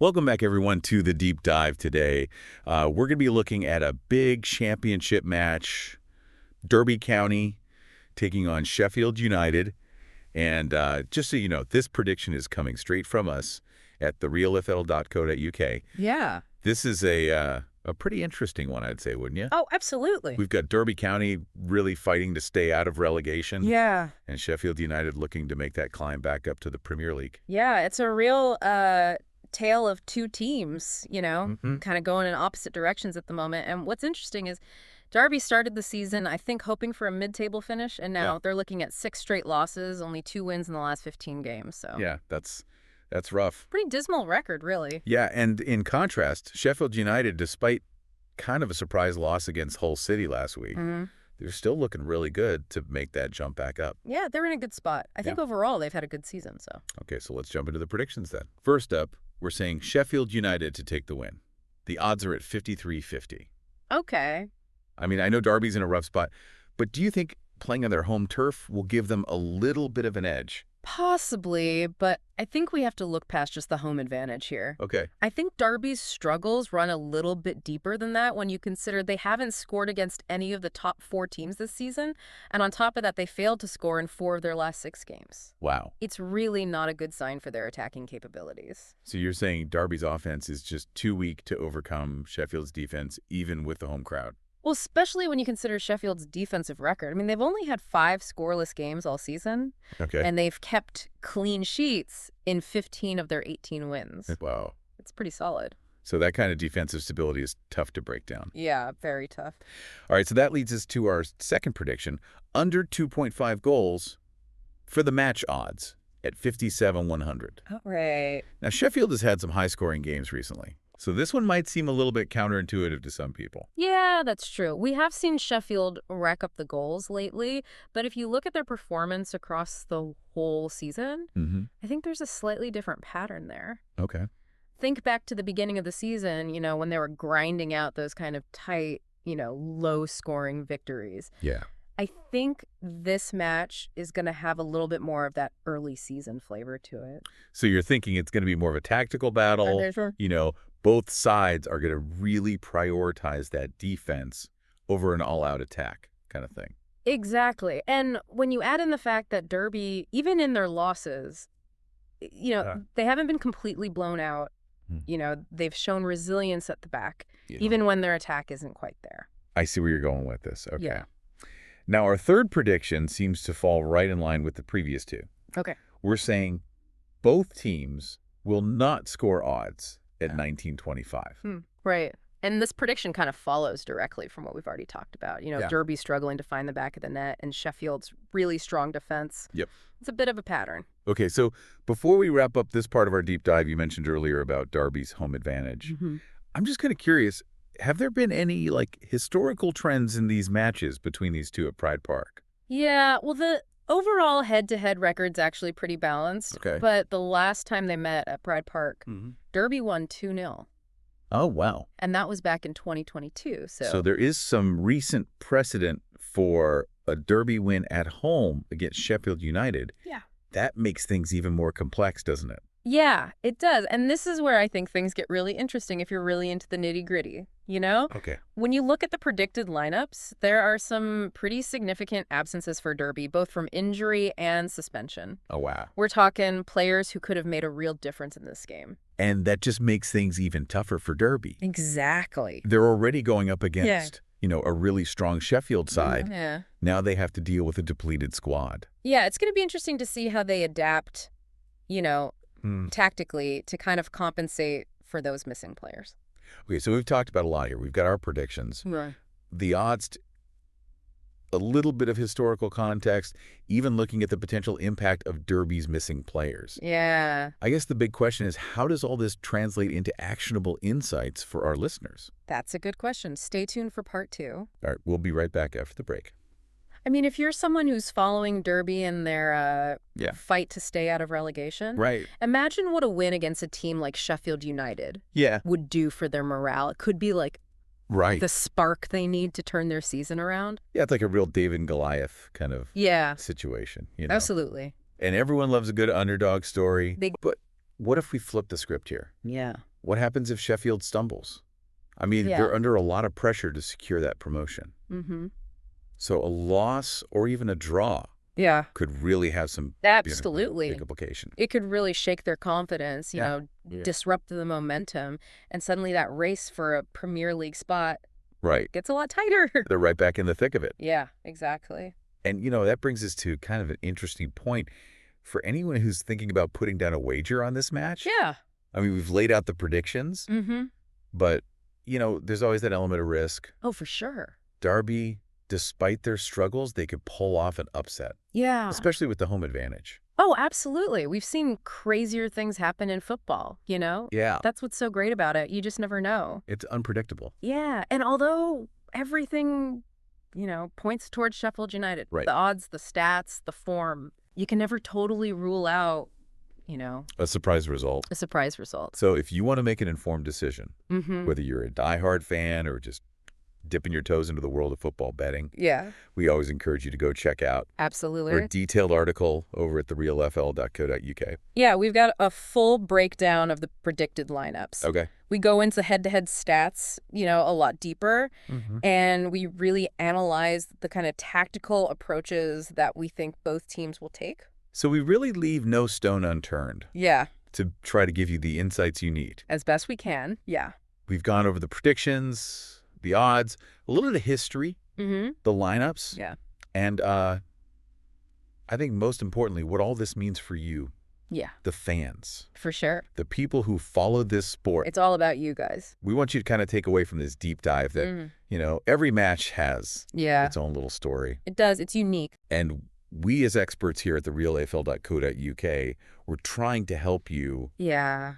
Welcome back, everyone, to the Deep Dive today. We're going to be looking at a big championship match, Derby County taking on Sheffield United. And just so you know, this prediction is coming straight from us at therealfl.co.uk. Yeah. This is a pretty interesting one, I'd say, wouldn't you? Oh, absolutely. We've got Derby County really fighting to stay out of relegation. Yeah. And Sheffield United looking to make that climb back up to the Premier League. Yeah, it's a real tale of two teams, kind of going in opposite directions at the moment. And what's interesting is Derby started the season, I think, hoping for a mid-table finish, and now they're looking at 6 straight losses, only 2 wins in the last 15 games. So yeah, that's rough. Pretty dismal record, really. Yeah, and in contrast, Sheffield United, despite kind of a surprise loss against Hull City last week, they're still looking really good to make that jump back up. Yeah, they're in a good spot. I think overall they've had a good season. So Okay, so let's jump into the predictions then. First up, we're saying Sheffield United to take the win. The odds are at 53-50. Okay. I mean, I know Derby's in a rough spot, but do you think playing on their home turf will give them a little bit of an edge? Possibly, but I think we have to look past just the home advantage here. Okay. I think Derby's struggles run a little bit deeper than that when you consider they haven't scored against any of the top 4 teams this season, and on top of that, they failed to score in 4 of their last 6 games. Wow. It's really not a good sign for their attacking capabilities. So you're saying Derby's offense is just too weak to overcome Sheffield's defense, even with the home crowd? Well, especially when you consider Sheffield's defensive record. I mean, they've only had 5 scoreless games all season. Okay. And they've kept clean sheets in 15 of their 18 wins. Wow. It's pretty solid. So that kind of defensive stability is tough to break down. Yeah, very tough. All right, so that leads us to our second prediction. Under 2.5 goals for the match odds at 57-100. All right. Now, Sheffield has had some high-scoring games recently, so this one might seem a little bit counterintuitive to some people. Yeah, that's true. We have seen Sheffield rack up the goals lately, but if you look at their performance across the whole season, I think there's a slightly different pattern there. Okay. Think back to the beginning of the season, when they were grinding out those kind of tight, low-scoring victories. Yeah. I think this match is going to have a little bit more of that early season flavor to it. So you're thinking it's going to be more of a tactical battle. Both sides are going to really prioritize that defense over an all-out attack kind of thing. Exactly. And when you add in the fact that Derby, even in their losses, they haven't been completely blown out. They've shown resilience at the back, even when their attack isn't quite there. I see where you're going with this. Okay. Yeah. Now, our third prediction seems to fall right in line with the previous two. Okay. We're saying both teams will not score odds at 19-25. Right. And this prediction kind of follows directly from what we've already talked about. Derby struggling to find the back of the net and Sheffield's really strong defense. Yep. It's a bit of a pattern. Okay, so before we wrap up this part of our deep dive, you mentioned earlier about Derby's home advantage. I'm just kind of curious, have there been any historical trends in these matches between these two at Pride Park? Yeah, well, the overall head-to-head record's actually pretty balanced. Okay. But the last time they met at Pride Park, Derby won 2-0. Oh, wow. And that was back in 2022. So there is some recent precedent for a Derby win at home against Sheffield United. Yeah. That makes things even more complex, doesn't it? Yeah, it does. And this is where I think things get really interesting if you're really into the nitty-gritty, Okay. When you look at the predicted lineups, there are some pretty significant absences for Derby, both from injury and suspension. Oh, wow. We're talking players who could have made a real difference in this game. And that just makes things even tougher for Derby. Exactly. They're already going up against, a really strong Sheffield side. Yeah. Now they have to deal with a depleted squad. Yeah, it's going to be interesting to see how they adapt, tactically to kind of compensate for those missing players. Okay, so we've talked about a lot here. We've got our predictions. Right. The odds, a little bit of historical context, even looking at the potential impact of Derby's missing players. Yeah. I guess the big question is, how does all this translate into actionable insights for our listeners? That's a good question. Stay tuned for part 2. All right, we'll be right back after the break. I mean, if you're someone who's following Derby in their fight to stay out of relegation, right? Imagine what a win against a team like Sheffield United would do for their morale. It could be like the spark they need to turn their season around. Yeah, it's like a real David and Goliath kind of situation. Absolutely. And everyone loves a good underdog story. But what if we flip the script here? Yeah. What happens if Sheffield stumbles? I mean, Yeah. they're under a lot of pressure to secure that promotion. Mm-hmm. So a loss or even a draw Yeah. could really have some big Absolutely. implication. It could really shake their confidence, Yeah. disrupt the momentum, and suddenly that race for a Premier League spot Right. gets a lot tighter. They're right back in the thick of it. Yeah, exactly. And, that brings us to kind of an interesting point. For anyone who's thinking about putting down a wager on this match, Yeah. I mean, we've laid out the predictions, Mm-hmm. but, there's always that element of risk. Oh, for sure. Derby, despite their struggles, they could pull off an upset, Yeah. especially with the home advantage. Oh, absolutely. We've seen crazier things happen in football, Yeah. That's what's so great about it. You just never know. It's unpredictable. Yeah. And although everything, points towards Sheffield United, Right. the odds, the stats, the form, you can never totally rule out, A surprise result. a surprise result. So if you want to make an informed decision, Mm-hmm. whether you're a diehard fan or just dipping your toes into the world of football betting, Yeah, we always encourage you to go check out absolutely. our detailed article over at therealfl.co.uk. Yeah, we've got a full breakdown of the predicted lineups. Okay. We go into head-to-head stats, a lot deeper, Mm-hmm. and we really analyze the kind of tactical approaches that we think both teams will take. So we really leave no stone unturned Yeah, to try to give you the insights you need. as best we can. Yeah. We've gone over the predictions, the odds, a little bit of history, Mm-hmm. the lineups, Yeah. and I think most importantly, what all this means for you, Yeah, the fans, for sure. the people who follow this sport. It's all about you guys. We want you to kind of take away from this deep dive that, Mhm. Every match has Yeah, its own little story. it does. It's unique. And we as experts here at therealafl.co.uk, we're trying to help you Yeah,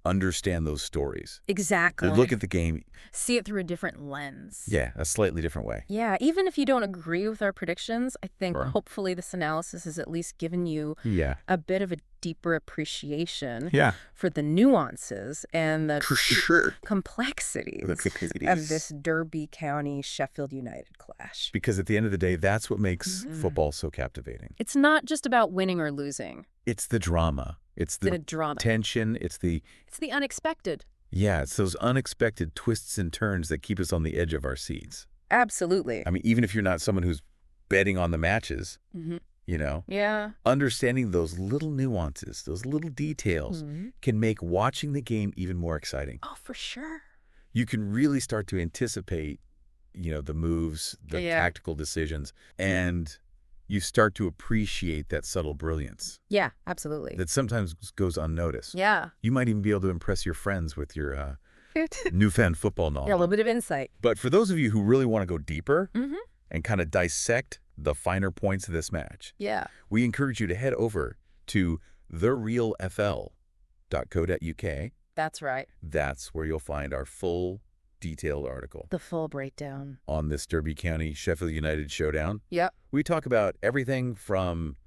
understand those stories. exactly. Look at the game, See it through a different lens. a slightly different way. Yeah, even if you don't agree with our predictions, I think Sure. hopefully this analysis has at least given you Yeah. a bit of a deeper appreciation Yeah. for the nuances and the For sure. complexities of this Derby County Sheffield United clash. Because at the end of the day, that's what makes Mhm. football so captivating. It's not just about winning or losing. It's the drama. It's It's a the drama. tension. It's the Unexpected. it's those unexpected twists and turns that keep us on the edge of our seats. Absolutely. I mean, even if you're not someone who's betting on the matches, Mm-hmm. Yeah. Understanding those little nuances, those little details Mm-hmm. can make watching the game even more exciting. Oh, for sure. You can really start to anticipate, the moves, the Yeah. tactical decisions, and you start to appreciate that subtle brilliance Yeah, absolutely. that sometimes goes unnoticed. Yeah. You might even be able to impress your friends with your newfound football knowledge. Yeah, a little bit of insight. But for those of you who really want to go deeper Mm-hmm. and kind of dissect the finer points of this match, Yeah. we encourage you to head over to therealfl.co.uk. That's right. That's where you'll find our full detailed article The full breakdown. on this Derby County Sheffield United showdown. Yep. We talk about everything from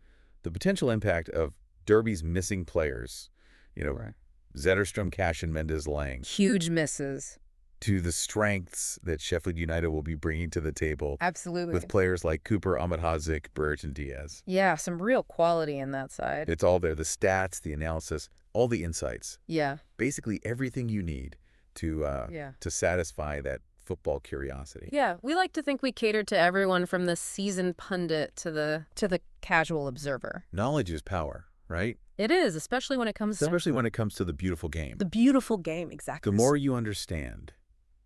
the potential impact of Derby's missing players, Right. Zetterstrom, Cash, and Mendes Lang, Huge misses. to the strengths that Sheffield United will be bringing to the table Absolutely. with players like Cooper, Ahmed Hazik, Burridge, and Diaz. Yeah, some real quality in that side. It's all there, the stats, the analysis, all the insights, Yeah. basically everything you need to satisfy that football curiosity. Yeah, we like to think we cater to everyone from the seasoned pundit to the casual observer. Knowledge is power, right? It is, especially when it comes to Especially when it comes to the beautiful game. the beautiful game, exactly. The more you understand,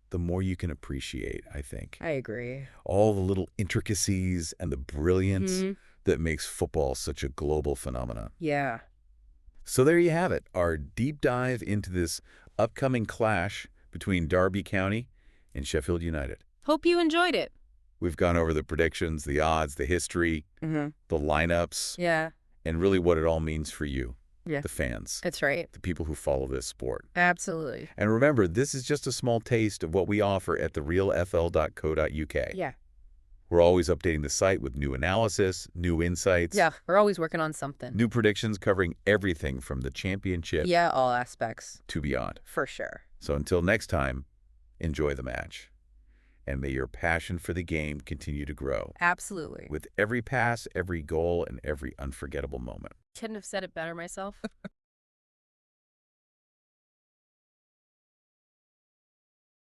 the more you can appreciate, I think. I agree. All the little intricacies and the brilliance Mhm. that makes football such a global phenomenon. Yeah. So there you have it, our deep dive into this upcoming clash between Derby County and Sheffield United. Hope you enjoyed it. We've gone over the predictions, the odds, the history, Mm-hmm. the lineups, Yeah, and really what it all means for you, Yeah. the fans, that's right. the people who follow this sport. Absolutely. And remember, this is just a small taste of what we offer at therealfl.co.uk. Yeah. We're always updating the site with new analysis, new insights, Yeah, we're always working on something. new predictions covering everything from the championship Yeah, all aspects. to beyond. For sure. So until next time, enjoy the match. And may your passion for the game continue to grow Absolutely. with every pass, every goal, and every unforgettable moment. Couldn't have said it better myself.